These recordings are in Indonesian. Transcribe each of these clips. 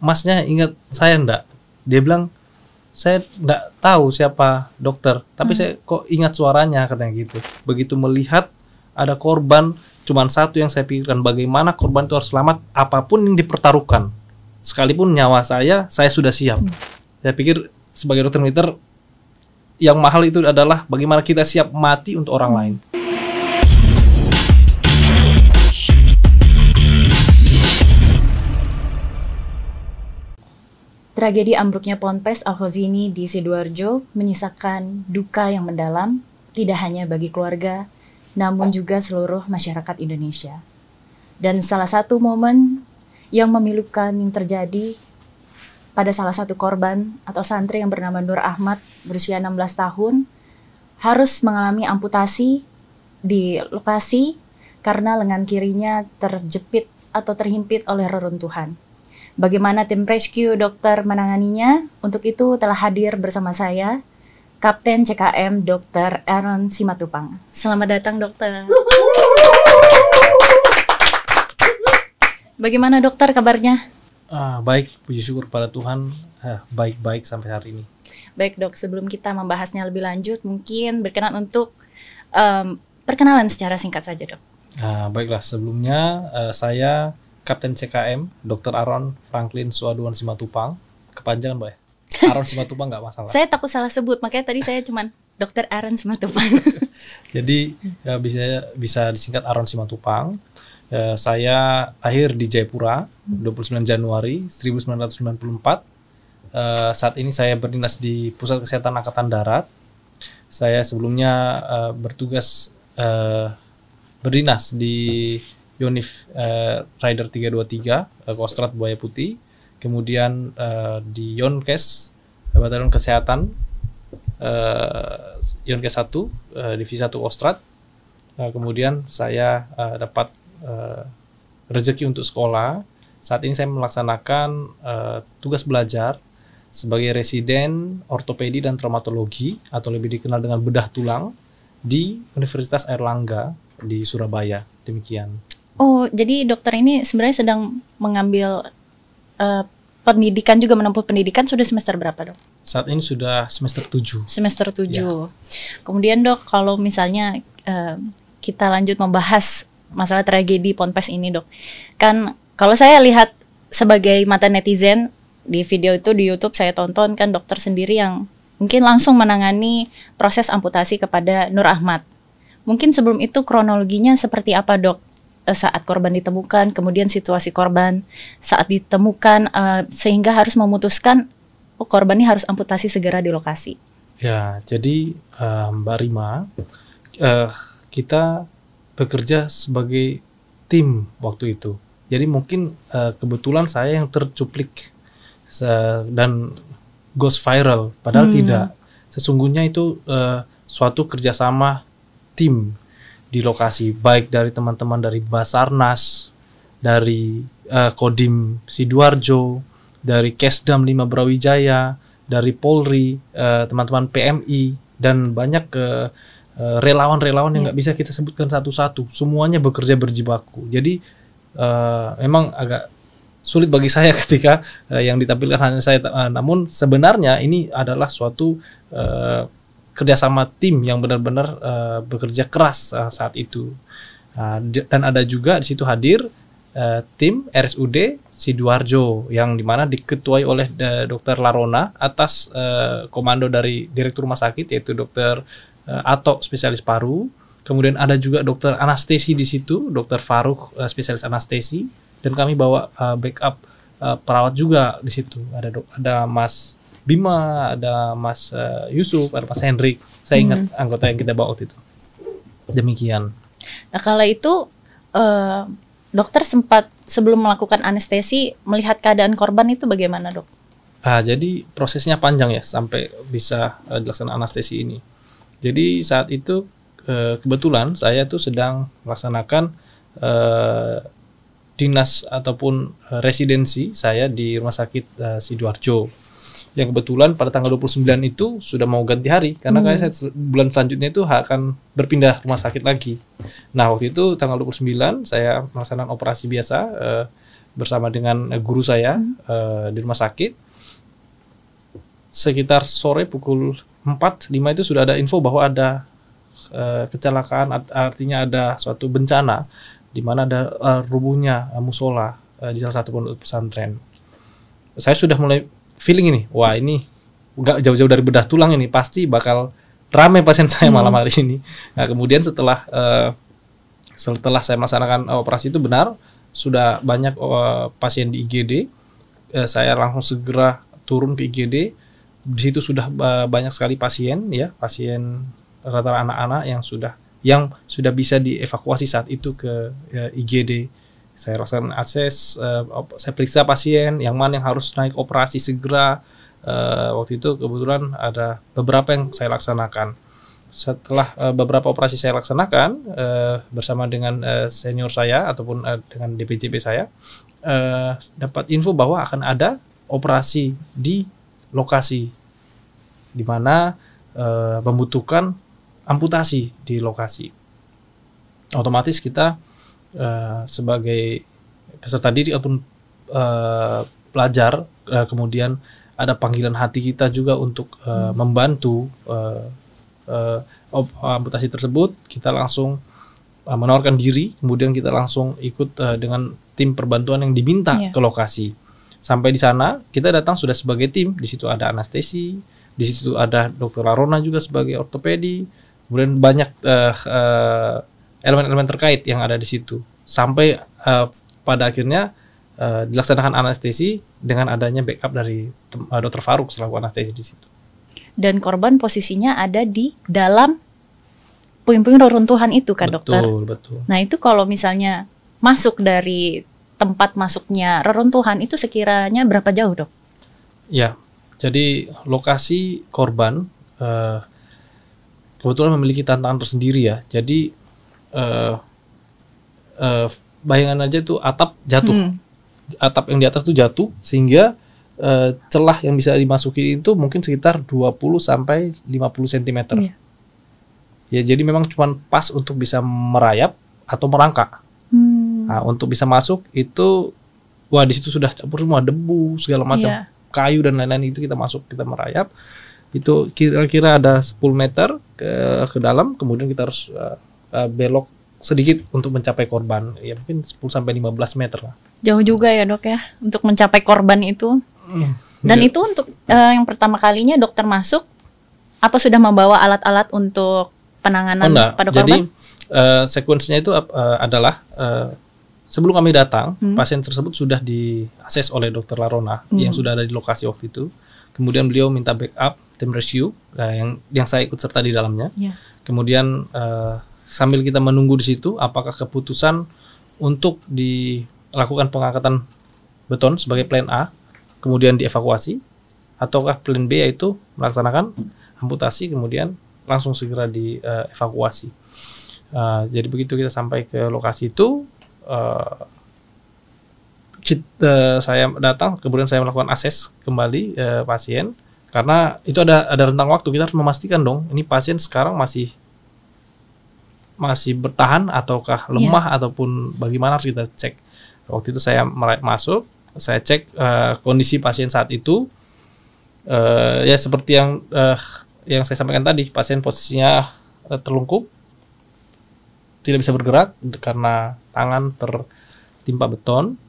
masnya ingat saya enggak? Dia bilang, saya enggak tahu siapa dokter, tapi saya kok ingat suaranya, katanya gitu. Begitu melihat ada korban, cuman satu yang saya pikirkan, bagaimana korban itu harus selamat apapun yang dipertaruhkan. Sekalipun nyawa saya sudah siap. Saya pikir sebagai dokter militer, yang mahal itu adalah bagaimana kita siap mati untuk orang lain. Tragedi ambruknya Ponpes Al-Khazini di Sidoarjo menyisakan duka yang mendalam, tidak hanya bagi keluarga, namun juga seluruh masyarakat Indonesia. Dan salah satu momen yang memilukan yang terjadi pada salah satu korban atau santri yang bernama Nur Ahmad berusia 16 tahun harus mengalami amputasi di lokasi karena lengan kirinya terjepit atau terhimpit oleh reruntuhan. Bagaimana tim rescue dokter menanganinya? Untuk itu telah hadir bersama saya Kapten CKM Dr. Aaron Simatupang. Selamat datang dokter. Bagaimana dokter kabarnya? Baik, puji syukur pada Tuhan, baik-baik sampai hari ini. Baik dok, sebelum kita membahasnya lebih lanjut, mungkin berkenan untuk perkenalan secara singkat saja dok. Baiklah, sebelumnya saya Kapten CKM Dr. Aaron Franklin Suaduan Simatupang. Kepanjangan Mbak ya? Aaron Simatupang nggak masalah. Saya takut salah sebut, makanya tadi saya cuman Dr. Aaron Simatupang. Jadi bisa disingkat Aaron Simatupang. Saya lahir di Jayapura 29 Januari 1994. Saat ini saya berdinas di Pusat Kesehatan Angkatan Darat. Saya sebelumnya berdinas di Yonif Rider 323 Kostrat Buaya Putih, kemudian di Yonkes Batalion Kesehatan Yonkes 1 Divisi 1 Kostrat. Kemudian saya dapat rezeki untuk sekolah. Saat ini saya melaksanakan tugas belajar sebagai residen ortopedi dan traumatologi atau lebih dikenal dengan bedah tulang di Universitas Airlangga di Surabaya. Demikian. Oh, jadi dokter ini sebenarnya sedang mengambil pendidikan juga, menempuh pendidikan. Sudah semester berapa dok? Saat ini sudah semester 7. Semester 7. Ya. Kemudian dok, kalau misalnya kita lanjut membahas masalah tragedi Ponpes ini dok. Kan kalau saya lihat sebagai mata netizen, di video itu di YouTube saya tonton kan dokter sendiri yang mungkin langsung menangani proses amputasi kepada Nur Ahmad. Mungkin sebelum itu kronologinya seperti apa dok? Saat korban ditemukan, kemudian situasi korban saat ditemukan, sehingga harus memutuskan korban ini harus amputasi segera di lokasi. Ya, jadi Mbak Rima, kita bekerja sebagai tim waktu itu. Jadi mungkin kebetulan saya yang tercuplik dan goes viral, padahal tidak. Sesungguhnya itu suatu kerjasama tim di lokasi, baik dari teman-teman dari Basarnas, dari Kodim Sidoarjo, dari Kesdam 5 Brawijaya, dari Polri, teman-teman PMI, dan banyak relawan-relawan yang nggak bisa kita sebutkan satu-satu. Semuanya bekerja berjibaku. Jadi memang agak sulit bagi saya ketika yang ditampilkan hanya saya. Namun sebenarnya ini adalah suatu kerjasama tim yang benar-benar bekerja keras saat itu. Dan ada juga di situ hadir tim RSUD Sidoarjo yang dimana diketuai oleh Dr. Larona atas komando dari Direktur Rumah Sakit, yaitu Dr. Ato spesialis paru. Kemudian ada juga dokter anestesi di situ, Dr. Faruk spesialis anestesi, dan kami bawa backup perawat juga di situ. Ada Mas Bima, ada Mas Yusuf, ada Mas Hendrik. Saya ingat anggota yang kita bawa waktu itu. Demikian. Nah, kala itu dokter sempat sebelum melakukan anestesi melihat keadaan korban itu bagaimana dok? Jadi prosesnya panjang ya sampai bisa dilaksanakan anestesi ini. Jadi saat itu kebetulan saya tuh sedang melaksanakan dinas ataupun residensi saya di Rumah Sakit Sidoarjo. Yang kebetulan pada tanggal 29 itu sudah mau ganti hari karena saya bulan selanjutnya itu akan berpindah rumah sakit lagi. Nah, waktu itu tanggal 29 saya melaksanakan operasi biasa bersama dengan guru saya di rumah sakit. Sekitar sore pukul 4, 5 itu sudah ada info bahwa ada kecelakaan, artinya ada suatu bencana di mana ada rubuhnya musola di salah satu pondok pesantren. Saya sudah mulai feeling ini, wah ini nggak jauh-jauh dari bedah tulang ini, pasti bakal ramai pasien saya malam hari ini. Nah kemudian setelah saya melaksanakan operasi itu benar, sudah banyak pasien di IGD, saya langsung segera turun ke IGD. Di situ sudah banyak sekali pasien rata-rata anak-anak yang sudah bisa dievakuasi saat itu ke IGD. Saya lakukan akses, saya periksa pasien yang mana yang harus naik operasi segera. Waktu itu kebetulan ada beberapa yang saya laksanakan. Setelah beberapa operasi saya laksanakan bersama dengan senior saya ataupun dengan DPJP saya, dapat info bahwa akan ada operasi di lokasi di mana membutuhkan amputasi di lokasi. Otomatis kita sebagai peserta didik ataupun pelajar, kemudian ada panggilan hati kita juga untuk membantu amputasi tersebut. Kita langsung menawarkan diri, kemudian kita langsung ikut dengan tim perbantuan yang diminta ke lokasi. Sampai di sana kita datang sudah sebagai tim. Di situ ada anestesi, di situ ada Dokter Larona juga sebagai ortopedi, kemudian banyak elemen-elemen terkait yang ada di situ. Sampai pada akhirnya dilaksanakan anestesi dengan adanya backup dari Dokter Faruk selaku anestesi di situ. Dan korban posisinya ada di dalam puing-puing reruntuhan itu kan, dokter? Betul. Nah itu kalau misalnya masuk dari tempat masuknya reruntuhan itu sekiranya berapa jauh, dok? Ya, jadi lokasi korban kebetulan memiliki tantangan tersendiri ya. Jadi bayangan aja tuh atap jatuh, atap yang di atas tuh jatuh sehingga celah yang bisa dimasuki itu mungkin sekitar 20 sampai 50 cm. Iya. Ya, jadi memang cuma pas untuk bisa merayap atau merangkak. Nah, untuk bisa masuk itu wah di situ sudah campur semua debu segala macam, kayu dan lain-lain, itu kita masuk, kita merayap. Itu kira-kira ada 10 meter ke dalam, kemudian kita harus belok sedikit untuk mencapai korban. Ya mungkin 10 sampai 15 meter lah. Jauh juga ya, dok ya, untuk mencapai korban itu. Dan itu untuk yang pertama kalinya dokter masuk, apa sudah membawa alat-alat untuk penanganan pada korban? Jadi sekuensinya itu adalah sebelum kami datang, pasien tersebut sudah diakses oleh Dokter Larona yang sudah ada di lokasi waktu itu. Kemudian beliau minta backup tim rescue yang saya ikut serta di dalamnya. Kemudian sambil kita menunggu di situ, apakah keputusan untuk dilakukan pengangkatan beton sebagai plan A, kemudian dievakuasi, ataukah plan B yaitu melaksanakan amputasi kemudian langsung segera dievakuasi. Jadi begitu kita sampai ke lokasi itu, saya datang, kemudian saya melakukan akses kembali pasien, karena itu ada rentang waktu, kita harus memastikan dong ini pasien sekarang masih bertahan ataukah lemah ataupun bagaimana, harus kita cek. Waktu itu saya masuk, saya cek kondisi pasien saat itu, ya seperti yang saya sampaikan tadi, pasien posisinya terlungkup, tidak bisa bergerak karena tangan tertimpa beton.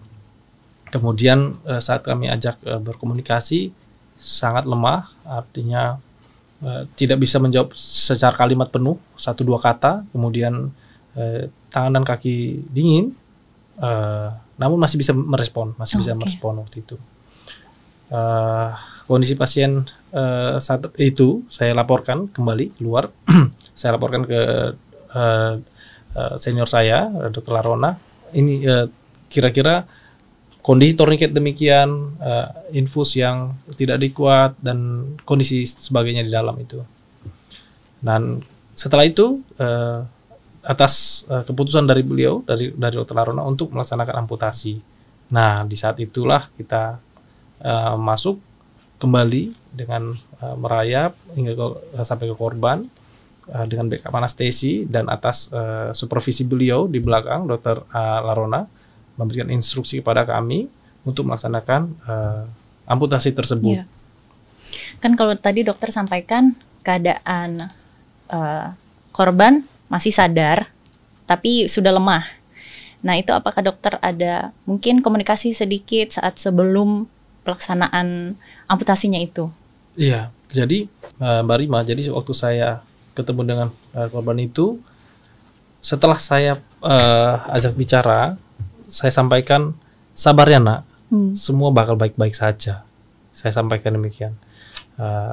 Kemudian saat kami ajak berkomunikasi sangat lemah, artinya tidak bisa menjawab secara kalimat penuh 1-2 kata. Kemudian tangan dan kaki dingin, namun masih bisa merespon, merespon waktu itu. Kondisi pasien saat itu saya laporkan kembali keluar, saya laporkan ke senior saya, Dr. Larona. Ini kira-kira kondisi tourniquet demikian, infus yang tidak dikuat dan kondisi sebagainya di dalam itu. Dan setelah itu atas keputusan dari beliau, dari Dr. Larona untuk melaksanakan amputasi. Nah di saat itulah kita masuk kembali dengan merayap hingga sampai ke korban dengan backup anestesi dan atas supervisi beliau di belakang Dr. Larona. memberikan instruksi kepada kami untuk melaksanakan amputasi tersebut. Iya. Kan kalau tadi dokter sampaikan keadaan korban masih sadar tapi sudah lemah. Nah, itu apakah dokter ada mungkin komunikasi sedikit saat sebelum pelaksanaan amputasinya itu? Iya, jadi Mbak Rima, jadi waktu saya ketemu dengan korban itu, setelah saya ajak bicara, saya sampaikan, sabar ya nak, semua bakal baik-baik saja. Saya sampaikan demikian.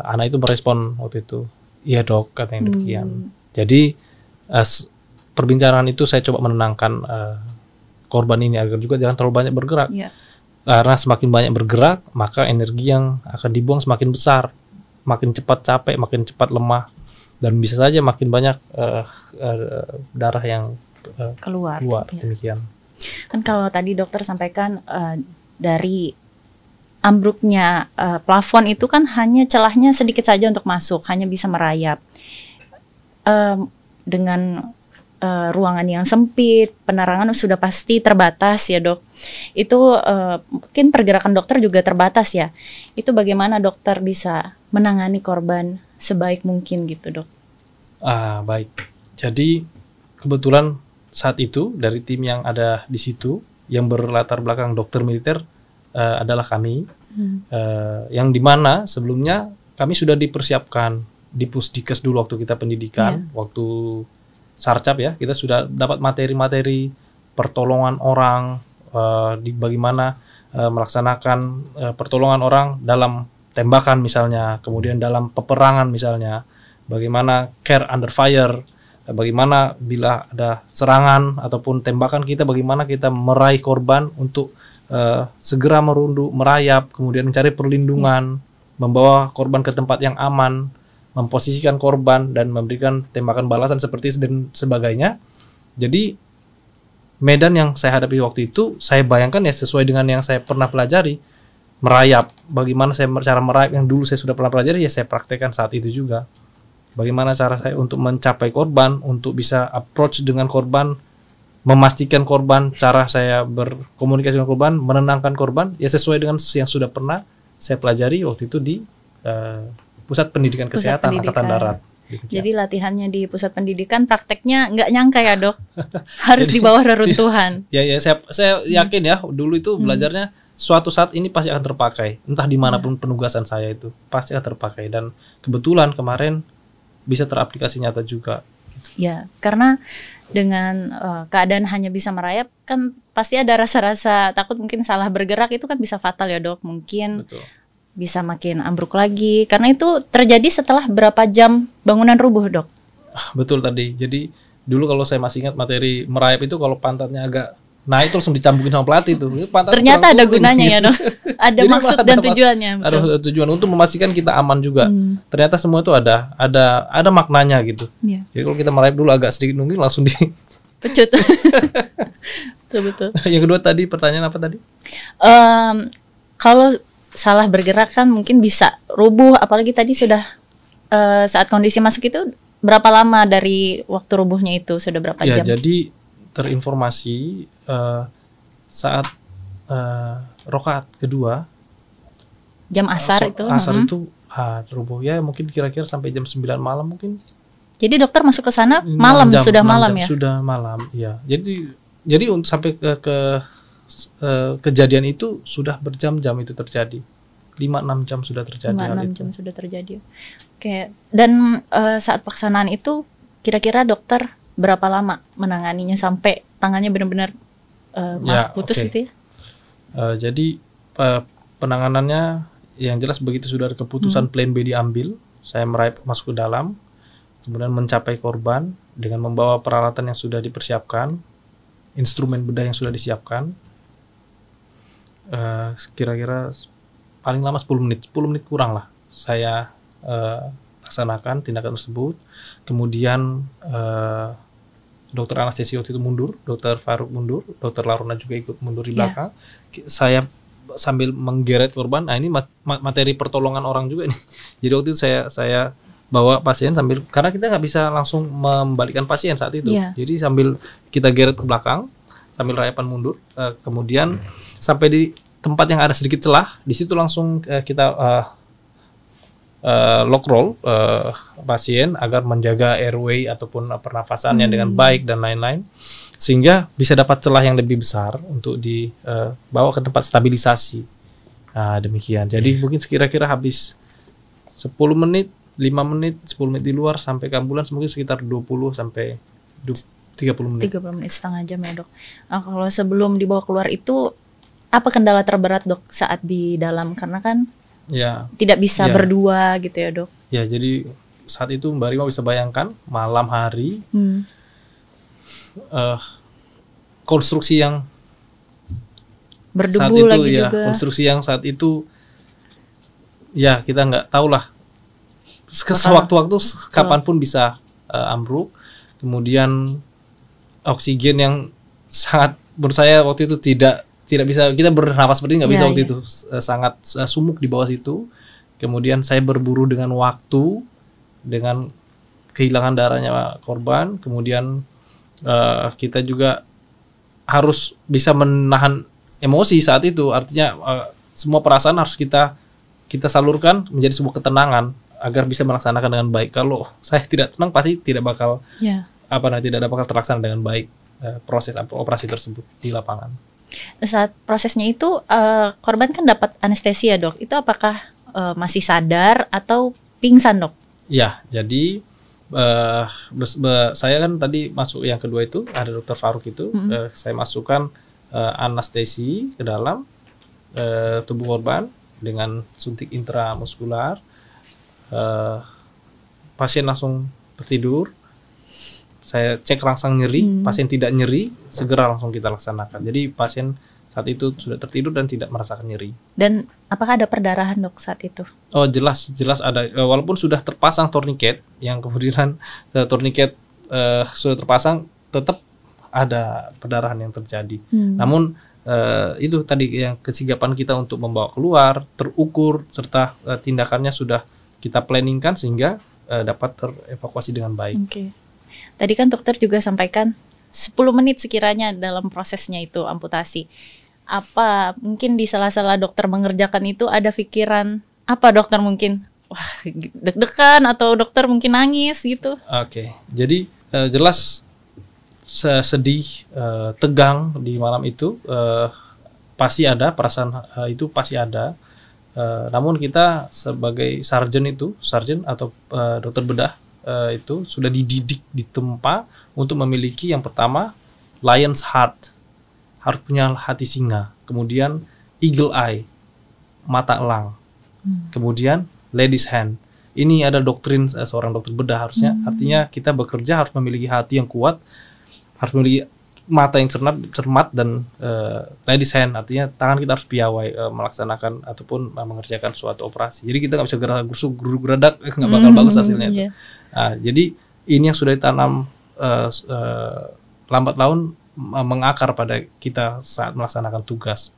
Anak itu merespon waktu itu, iya dok, katanya demikian. Jadi perbincangan itu saya coba menenangkan korban ini agar juga jangan terlalu banyak bergerak. Yeah. Karena semakin banyak bergerak, maka energi yang akan dibuang semakin besar, makin cepat capek, makin cepat lemah, dan bisa saja makin banyak darah yang keluar. Ya. Demikian. Kan kalau tadi dokter sampaikan dari ambruknya plafon itu kan hanya celahnya sedikit saja untuk masuk, hanya bisa merayap. Dengan ruangan yang sempit, penerangan sudah pasti terbatas ya dok. Itu mungkin pergerakan dokter juga terbatas ya. Itu bagaimana dokter bisa menangani korban sebaik mungkin gitu dok? Baik. Jadi kebetulan saat itu dari tim yang ada di situ yang berlatar belakang dokter militer adalah kami, yang dimana sebelumnya kami sudah dipersiapkan di Pusdikes dulu waktu kita pendidikan, waktu Sarcap ya, kita sudah dapat materi-materi pertolongan orang, bagaimana melaksanakan pertolongan orang dalam tembakan misalnya, kemudian dalam peperangan misalnya, bagaimana care under fire, bagaimana bila ada serangan ataupun tembakan kita, bagaimana kita meraih korban untuk segera merayap, kemudian mencari perlindungan, membawa korban ke tempat yang aman, memposisikan korban dan memberikan tembakan balasan seperti dan sebagainya. Jadi medan yang saya hadapi waktu itu, saya bayangkan ya sesuai dengan yang saya pernah pelajari, merayap. Bagaimana saya cara merayap yang dulu saya sudah pernah pelajari, ya saya praktekkan saat itu juga. Bagaimana cara saya untuk mencapai korban, untuk bisa approach dengan korban, memastikan korban, cara saya berkomunikasi dengan korban, menenangkan korban, ya sesuai dengan yang sudah pernah saya pelajari waktu itu di Pusat Pendidikan Kesehatan Angkatan Darat. Jadi latihannya di pusat pendidikan, prakteknya nggak nyangka ya dok, harus di bawah reruntuhan. Ya saya yakin ya dulu itu belajarnya suatu saat ini pasti akan terpakai, entah dimanapun penugasan saya itu pasti akan terpakai, dan kebetulan kemarin bisa teraplikasi nyata juga. Ya, karena dengan keadaan hanya bisa merayap kan pasti ada rasa-rasa takut, mungkin salah bergerak itu kan bisa fatal ya dok, mungkin. Betul. Bisa makin ambruk lagi, karena itu terjadi setelah berapa jam bangunan rubuh dok? Betul tadi, jadi dulu kalau saya masih ingat materi merayap itu kalau pantatnya agak naik itu langsung dicambukin sama pelatih tuh. Ternyata ada gunanya gitu. Ya dok, ada maksud dan tujuannya. Ada tujuan untuk memastikan kita aman juga. Ternyata semua itu ada maknanya gitu. Ya. Jadi kalau kita merayap dulu agak sedikit nungging langsung di pecut. Betul. Yang kedua tadi pertanyaan apa tadi? Kalau salah bergerak kan mungkin bisa rubuh, apalagi tadi sudah saat kondisi masuk itu berapa lama dari waktu rubuhnya itu, sudah berapa jam? Ya, jadi terinformasi saat rokaat kedua jam asar itu rubuh ya mungkin kira-kira sampai jam 9 malam mungkin. Jadi dokter masuk ke sana malam, sudah malam ya? Sudah malam, ya. Jadi sampai ke kejadian itu sudah berjam-jam itu terjadi. 5-6 jam sudah terjadi. 5-6 jam sudah terjadi. Oke. Dan saat pelaksanaan itu kira-kira dokter berapa lama menanganinya sampai tangannya benar-benar putus gitu ya? Jadi penanganannya yang jelas begitu sudah keputusan plan B diambil, saya merayap masuk ke dalam, kemudian mencapai korban dengan membawa peralatan yang sudah dipersiapkan, instrumen bedah yang sudah disiapkan. Kira-kira paling lama 10 menit kurang lah saya laksanakan tindakan tersebut. Kemudian dokter anestesi waktu itu mundur, dokter Faruk mundur, dokter Laruna juga ikut mundur di belakang. Saya sambil menggeret korban. Nah ini materi pertolongan orang juga nih. Jadi waktu itu saya bawa pasien sambil, karena kita nggak bisa langsung membalikkan pasien saat itu. Jadi sambil kita geret ke belakang, sambil rayapan mundur. Kemudian sampai di tempat yang ada sedikit celah, di situ langsung kita lock roll pasien agar menjaga airway ataupun pernafasannya dengan baik dan lain-lain, sehingga bisa dapat celah yang lebih besar untuk dibawa ke tempat stabilisasi. Nah, demikian. Jadi mungkin kira-kira habis 10 menit, 5 menit, 10 menit di luar sampai ke ambulans mungkin sekitar 20 sampai 30 menit. 30 menit, setengah jam ya dok. Nah, kalau sebelum dibawa keluar itu apa kendala terberat dok saat di dalam? Karena kan tidak bisa berdua gitu ya dok. Ya, jadi saat itu Mbak Rima bisa bayangkan malam hari, konstruksi yang berdebu saat itu, lagi juga. Konstruksi yang saat itu ya kita nggak tahu lah. Sewaktu-waktu kapanpun bisa ambruk. Kemudian oksigen yang sangat, menurut saya waktu itu tidak bisa kita bernafas seperti nggak bisa waktu itu, sangat sumuk di bawah situ. Kemudian saya berburu dengan waktu, dengan kehilangan darahnya korban. Kemudian kita juga harus bisa menahan emosi saat itu, artinya semua perasaan harus kita salurkan menjadi sebuah ketenangan agar bisa melaksanakan dengan baik. Kalau saya tidak tenang pasti tidak bakal tidak bakal terlaksana dengan baik proses operasi tersebut di lapangan. Saat prosesnya itu korban kan dapat anestesi ya dok. Itu apakah masih sadar atau pingsan dok? Ya, jadi saya kan tadi masuk yang kedua itu ada dokter Faruk itu, saya masukkan anestesi ke dalam tubuh korban dengan suntik intramuskular. Pasien langsung tertidur. Saya cek rangsang nyeri, pasien tidak nyeri, segera langsung kita laksanakan. Jadi pasien saat itu sudah tertidur dan tidak merasakan nyeri. Dan apakah ada perdarahan dok saat itu? Oh, jelas ada. Walaupun sudah terpasang tourniquet, yang kemudian tourniquet sudah terpasang, tetap ada perdarahan yang terjadi. Namun itu tadi yang kesigapan kita untuk membawa keluar, terukur, serta tindakannya sudah kita planningkan sehingga dapat terevakuasi dengan baik. Okay. Tadi kan dokter juga sampaikan 10 menit sekiranya dalam prosesnya itu amputasi. Apa mungkin di sela-sela dokter mengerjakan itu ada pikiran apa dokter mungkin? Wah, deg-degan atau dokter mungkin nangis gitu? Oke. Jadi jelas sedih, tegang di malam itu, pasti ada perasaan itu pasti ada. Namun kita sebagai sarjan atau dokter bedah itu sudah dididik di tempat untuk memiliki yang pertama lion's heart, harus punya hati singa, kemudian eagle eye, mata elang, kemudian ladies hand. Ini ada doktrin seorang dokter bedah harusnya, artinya kita bekerja harus memiliki hati yang kuat, harus memiliki mata yang cermat dan ladies hand, artinya tangan kita harus piawai melaksanakan ataupun mengerjakan suatu operasi. Jadi kita nggak bisa gerak-gerak, nggak bakal bagus hasilnya itu. Nah, jadi ini yang sudah ditanam lambat laun mengakar pada kita saat melaksanakan tugas.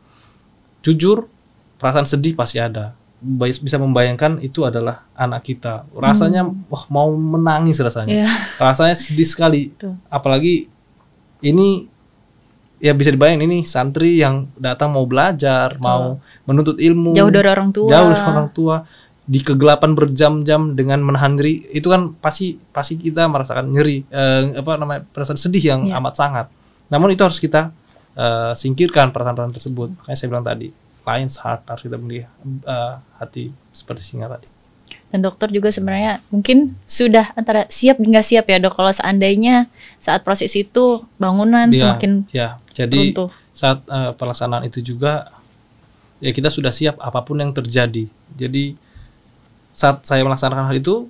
Jujur, perasaan sedih pasti ada. Bisa membayangkan itu adalah anak kita. Rasanya wah mau menangis rasanya. Rasanya sedih sekali. Apalagi ini ya bisa dibayangin, ini santri yang datang mau belajar, mau menuntut ilmu. Jauh dari orang tua. Di kegelapan berjam-jam dengan menahan nyeri, itu kan pasti kita merasakan nyeri, perasaan sedih yang amat sangat. Namun itu harus kita singkirkan perasaan-perasaan tersebut. Makanya saya bilang tadi, lion's heart, harus kita memiliki hati seperti singa tadi. Dan dokter juga sebenarnya mungkin sudah antara siap nggak siap ya dok, kalau seandainya saat proses itu bangunan semakin jadi runtuh. Saat pelaksanaan itu juga ya kita sudah siap apapun yang terjadi. Jadi saat saya melaksanakan hal itu,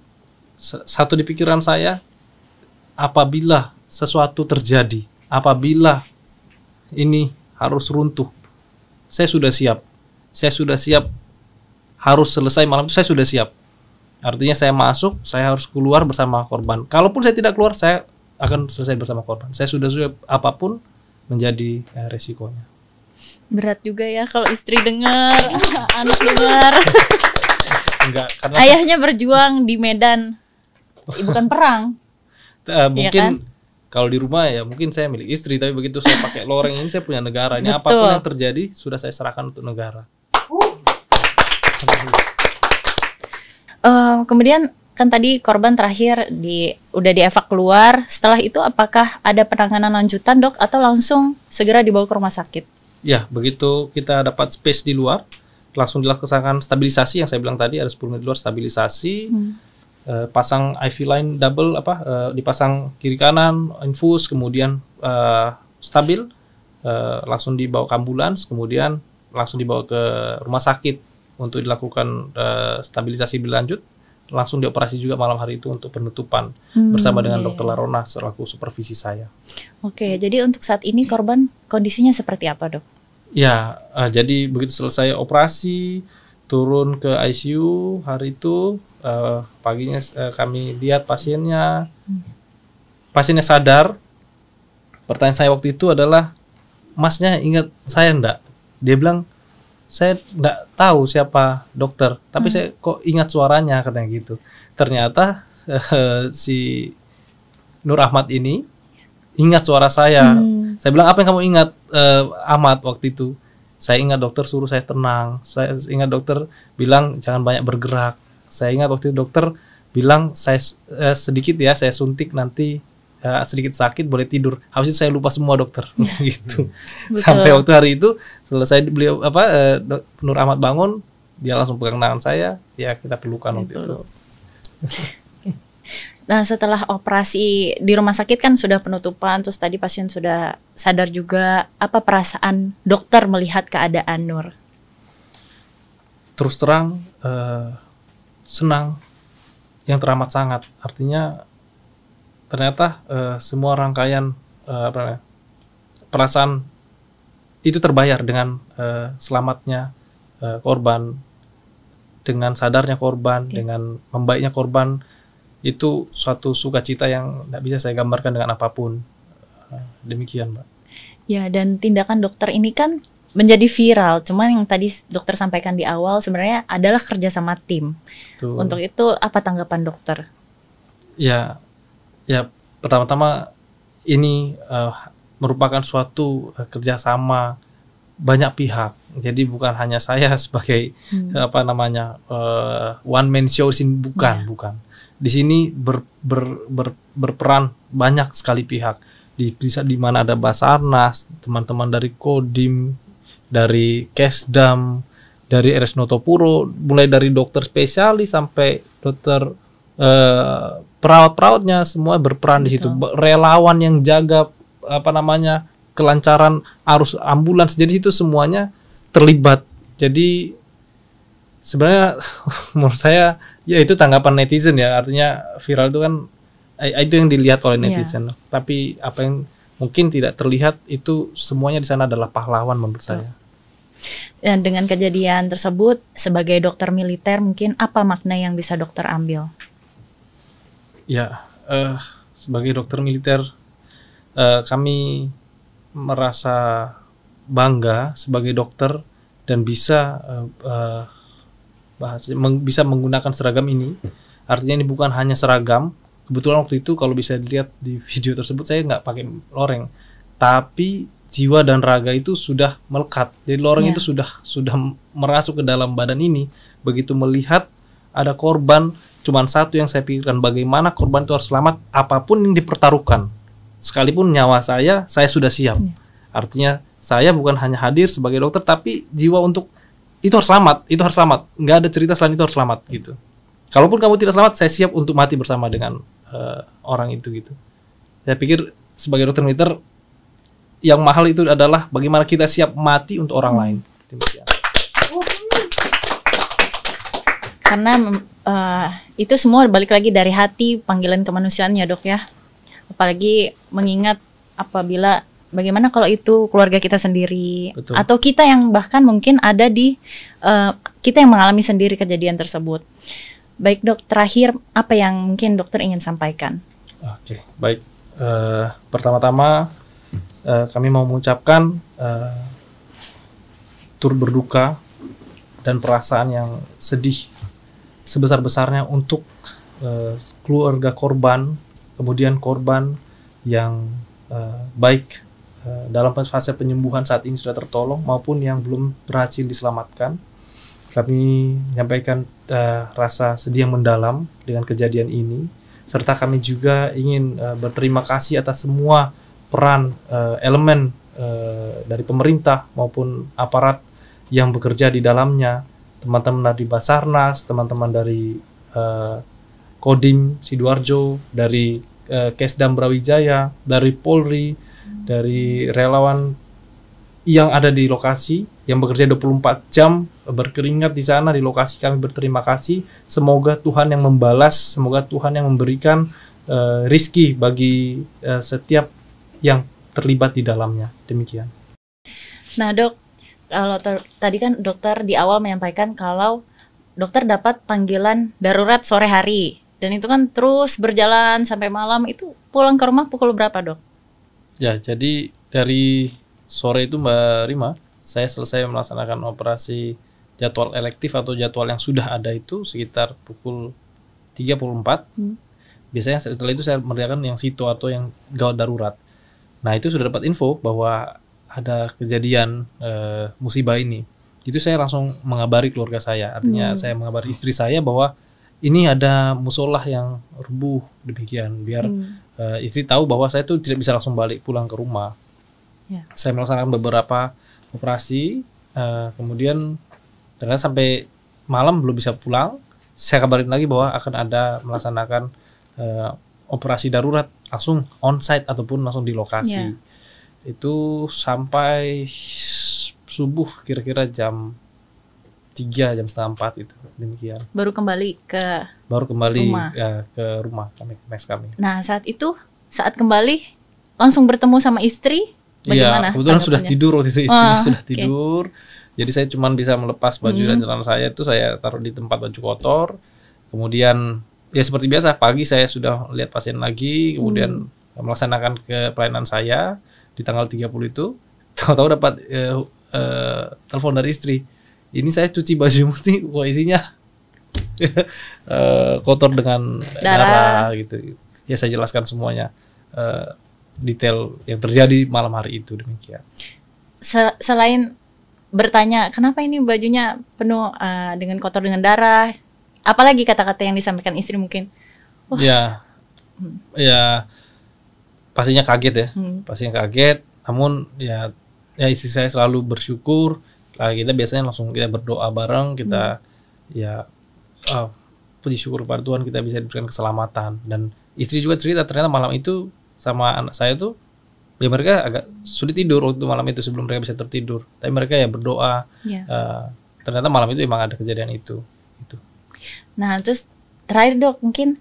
satu di pikiran saya, apabila sesuatu terjadi, apabila ini harus runtuh, saya sudah siap. Saya sudah siap harus selesai malam itu, saya sudah siap. Artinya saya masuk, saya harus keluar bersama korban. Kalaupun saya tidak keluar, saya akan selesai bersama korban. Saya sudah siap apapun menjadi resikonya. Berat juga ya kalau istri dengar, anak dengar. Enggak, karena ayahnya berjuang di medan, bukan perang. Mungkin ya kan? Kalau di rumah ya mungkin saya milik istri, tapi begitu saya pakai loreng ini saya punya negara. Ini Betul. apapun yang terjadi sudah saya serahkan untuk negara. Kemudian kan tadi korban terakhir udah dievakuasi keluar. Setelah itu apakah ada penanganan lanjutan, Dok, atau langsung segera dibawa ke rumah sakit? Ya, begitu kita dapat space di luar, langsung dilakukan stabilisasi yang saya bilang tadi, ada 10 menit di luar stabilisasi. Pasang IV line double dipasang kiri kanan infus, kemudian stabil, langsung dibawa ke ambulans, kemudian langsung dibawa ke rumah sakit untuk dilakukan stabilisasi berlanjut, langsung dioperasi juga malam hari itu untuk penutupan bersama dengan Dr. Larona selaku supervisi saya. Oke, jadi untuk saat ini korban kondisinya seperti apa, Dok? Ya, jadi begitu selesai operasi turun ke ICU hari itu, paginya kami lihat pasiennya sadar. Pertanyaan saya waktu itu adalah, masnya ingat saya enggak? Dia bilang, saya enggak tahu siapa dokter, tapi saya kok ingat suaranya, katanya gitu. Ternyata si Nur Ahmad ini ingat suara saya. Saya bilang, apa yang kamu ingat Ahmad waktu itu? Saya ingat dokter suruh saya tenang. Saya ingat dokter bilang jangan banyak bergerak. Saya ingat waktu itu dokter bilang saya sedikit ya, saya suntik nanti sedikit sakit boleh tidur. Habis itu saya lupa semua dokter gitu. Sampai waktu hari itu selesai beliau Nur Ahmad bangun, dia langsung pegang tangan saya, ya kita pelukan waktu itu. Nah, setelah operasi di rumah sakit kan sudah penutupan, terus tadi pasien sudah sadar juga. Apa perasaan dokter melihat keadaan Nur? Terus terang senang, yang teramat sangat. Artinya ternyata semua rangkaian perasaan itu terbayar dengan selamatnya korban, dengan sadarnya korban, dengan membaiknya korban. Itu suatu sukacita yang tidak bisa saya gambarkan dengan apapun. Demikian, Mbak. Ya, dan tindakan dokter ini kan menjadi viral. Cuman yang tadi dokter sampaikan di awal sebenarnya adalah kerja sama tim. Tuh. Untuk itu apa tanggapan dokter? Ya pertama-tama ini merupakan suatu kerjasama banyak pihak. Jadi bukan hanya saya sebagai one man show sini, bukan. Di sini berperan banyak sekali pihak. Di mana ada Basarnas, teman-teman dari Kodim, dari Kesdam, dari RS Notopuro, mulai dari dokter spesialis sampai dokter perawat-perawatnya semua berperan di situ. Relawan yang jaga kelancaran arus ambulans. Jadi itu semuanya terlibat. Jadi sebenarnya menurut saya ya itu tanggapan netizen ya, artinya viral itu kan itu yang dilihat oleh netizen. Tapi apa yang mungkin tidak terlihat itu semuanya di sana adalah pahlawan menurut saya. Dan dengan kejadian tersebut sebagai dokter militer mungkin apa makna yang bisa dokter ambil? Ya, sebagai dokter militer kami merasa bangga sebagai dokter dan bisa bisa menggunakan seragam ini. Artinya ini bukan hanya seragam. Kebetulan waktu itu kalau bisa dilihat di video tersebut saya nggak pakai loreng, tapi jiwa dan raga itu sudah melekat. Jadi loreng itu sudah merasuk ke dalam badan ini. Begitu melihat ada korban, cuman satu yang saya pikirkan, bagaimana korban itu harus selamat apapun yang dipertaruhkan. Sekalipun nyawa saya sudah siap. Artinya saya bukan hanya hadir sebagai dokter, tapi jiwa untuk itu harus selamat, nggak ada cerita selain itu harus selamat gitu. Kalaupun kamu tidak selamat, saya siap untuk mati bersama dengan orang itu gitu. Saya pikir sebagai dokter militer yang mahal itu adalah bagaimana kita siap mati untuk orang lain. Demikian. Karena itu semua balik lagi dari hati, panggilan kemanusiaannya, Dok ya. Apalagi mengingat apabila bagaimana kalau itu keluarga kita sendiri. Betul. Atau kita yang bahkan mungkin ada di kita yang mengalami sendiri kejadian tersebut. Baik Dok, terakhir apa yang mungkin dokter ingin sampaikan? Oke, baik. Pertama-tama kami mau mengucapkan turut berduka dan perasaan yang sedih sebesar-besarnya untuk keluarga korban, kemudian korban, yang baik dalam fase penyembuhan saat ini sudah tertolong maupun yang belum berhasil diselamatkan. Kami menyampaikan rasa sedih yang mendalam dengan kejadian ini, serta kami juga ingin berterima kasih atas semua peran elemen dari pemerintah maupun aparat yang bekerja di dalamnya, teman-teman dari Basarnas, teman-teman dari Kodim Sidoarjo, dari Kesdam Brawijaya, dari Polri, dari relawan yang ada di lokasi yang bekerja 24 jam berkeringat di sana di lokasi. Kami berterima kasih. Semoga Tuhan yang membalas, semoga Tuhan yang memberikan rizki bagi setiap yang terlibat di dalamnya. Demikian. Nah, Dok, kalau tadi kan dokter di awal menyampaikan kalau dokter dapat panggilan darurat sore hari, dan itu kan terus berjalan sampai malam. Itu pulang ke rumah pukul berapa, Dok? Ya, jadi dari sore itu Mbak Rima, saya selesai melaksanakan operasi jadwal elektif atau jadwal yang sudah ada itu sekitar pukul 3.4. Biasanya setelah itu saya mengerjakan yang sito atau yang gawat darurat. Nah, itu sudah dapat info bahwa ada kejadian musibah ini. Itu saya langsung mengabari keluarga saya. Artinya saya mengabari istri saya bahwa ini ada musolah yang rubuh, demikian. Biar istri tahu bahwa saya tuh tidak bisa langsung balik pulang ke rumah. Saya melaksanakan beberapa operasi, kemudian ternyata sampai malam belum bisa pulang. Saya kabarin lagi bahwa akan ada melaksanakan operasi darurat langsung on-site ataupun langsung di lokasi. Itu sampai subuh kira-kira jam 3, jam setengah 4 itu, demikian. Baru kembali rumah. Ke rumah kami. Nah, saat kembali langsung bertemu sama istri. Bagaimana? Iya, kebetulan sudah tidur waktu itu, istrinya sudah tidur. Jadi saya cuma bisa melepas baju dan celana saya itu saya taruh di tempat baju kotor. Kemudian ya seperti biasa pagi saya sudah lihat pasien lagi, kemudian melaksanakan ke pelayanan saya di tanggal 30 itu. Tahu-tahu dapat telepon dari istri. Ini saya cuci baju mesti isinya kotor dengan darah gitu. Ya saya jelaskan semuanya. Detail yang terjadi malam hari itu, demikian. Selain bertanya kenapa ini bajunya penuh dengan kotor dengan darah, apalagi kata-kata yang disampaikan istri mungkin? Ya pastinya kaget ya, pastinya kaget. Namun ya istri saya selalu bersyukur. Kita biasanya langsung kita berdoa bareng, kita puji syukur kepada Tuhan kita bisa diberikan keselamatan. Dan istri juga cerita ternyata malam itu sama anak saya tuh ya mereka agak sulit tidur waktu malam itu sebelum mereka bisa tertidur. Tapi mereka ya berdoa. Ternyata malam itu emang ada kejadian itu. Nah, terus terakhir Dok, mungkin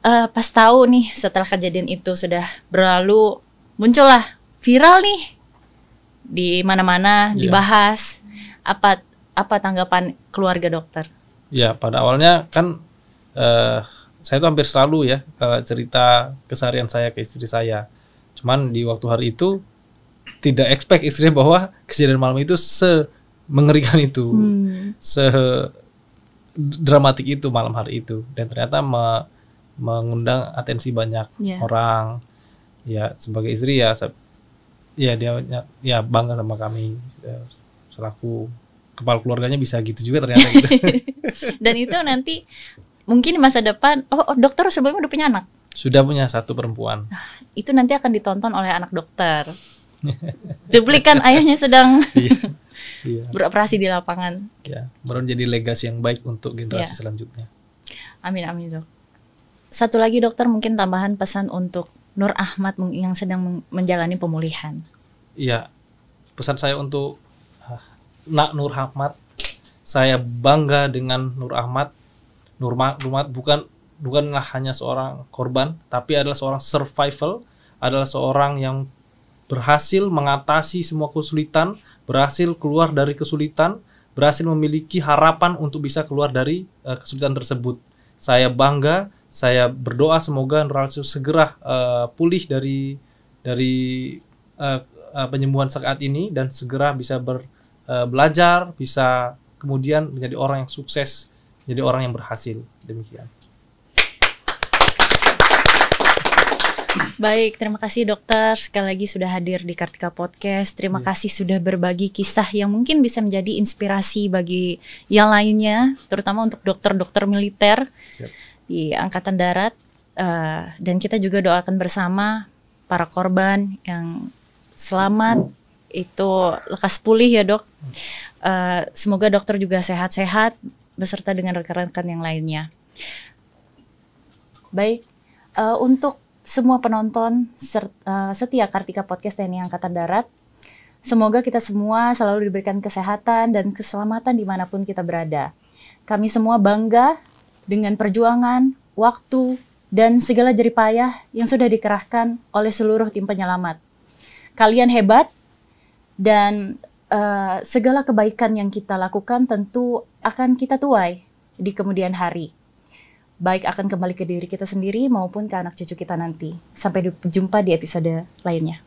pas tahu nih setelah kejadian itu sudah berlalu, muncullah viral nih di mana-mana dibahas. Apa tanggapan keluarga dokter? Ya, pada awalnya kan saya tuh hampir selalu ya cerita keseharian saya ke istri saya. Cuman di waktu hari itu tidak expect istrinya bahwa kejadian malam itu semengerikan itu, sedramatik itu malam hari itu, dan ternyata mengundang atensi banyak orang. Ya sebagai istri dia bangga sama kami selaku kepala keluarganya bisa gitu juga ternyata gitu. Dan itu nanti mungkin di masa depan, dokter sebelumnya udah punya anak? Sudah punya 1 perempuan. Itu nanti akan ditonton oleh anak dokter. Cuplikan ayahnya sedang beroperasi di lapangan. Ya, baru jadi legasi yang baik untuk generasi selanjutnya. Amin Dok. Satu lagi dokter, mungkin tambahan pesan untuk Nur Ahmad yang sedang menjalani pemulihan. Iya, pesan saya untuk Nak Nur Ahmad, saya bangga dengan Nur Ahmad. Nur Ahmad bukanlah hanya seorang korban, tapi adalah seorang survival, adalah seorang yang berhasil mengatasi semua kesulitan, berhasil keluar dari kesulitan, berhasil memiliki harapan untuk bisa keluar dari kesulitan tersebut. Saya bangga, saya berdoa semoga Nur Ahmad segera pulih dari penyembuhan saat ini dan segera bisa belajar, bisa kemudian menjadi orang yang sukses, jadi orang yang berhasil. Demikian. Baik, terima kasih dokter sekali lagi sudah hadir di Kartika Podcast. Terima kasih sudah berbagi kisah yang mungkin bisa menjadi inspirasi bagi yang lainnya, terutama untuk dokter-dokter militer di Angkatan Darat. Dan kita juga doakan bersama para korban yang selamat itu lekas pulih ya dok. Semoga dokter juga sehat-sehat beserta dengan rekan-rekan yang lainnya. Baik, untuk semua penonton setia Kartika Podcast TNI Angkatan Darat, semoga kita semua selalu diberikan kesehatan dan keselamatan dimanapun kita berada. Kami semua bangga dengan perjuangan, waktu, dan segala jeripayah yang sudah dikerahkan oleh seluruh tim penyelamat. Kalian hebat, dan segala kebaikan yang kita lakukan tentu akan kita tuai di kemudian hari. Baik akan kembali ke diri kita sendiri maupun ke anak cucu kita nanti. Sampai jumpa di episode lainnya.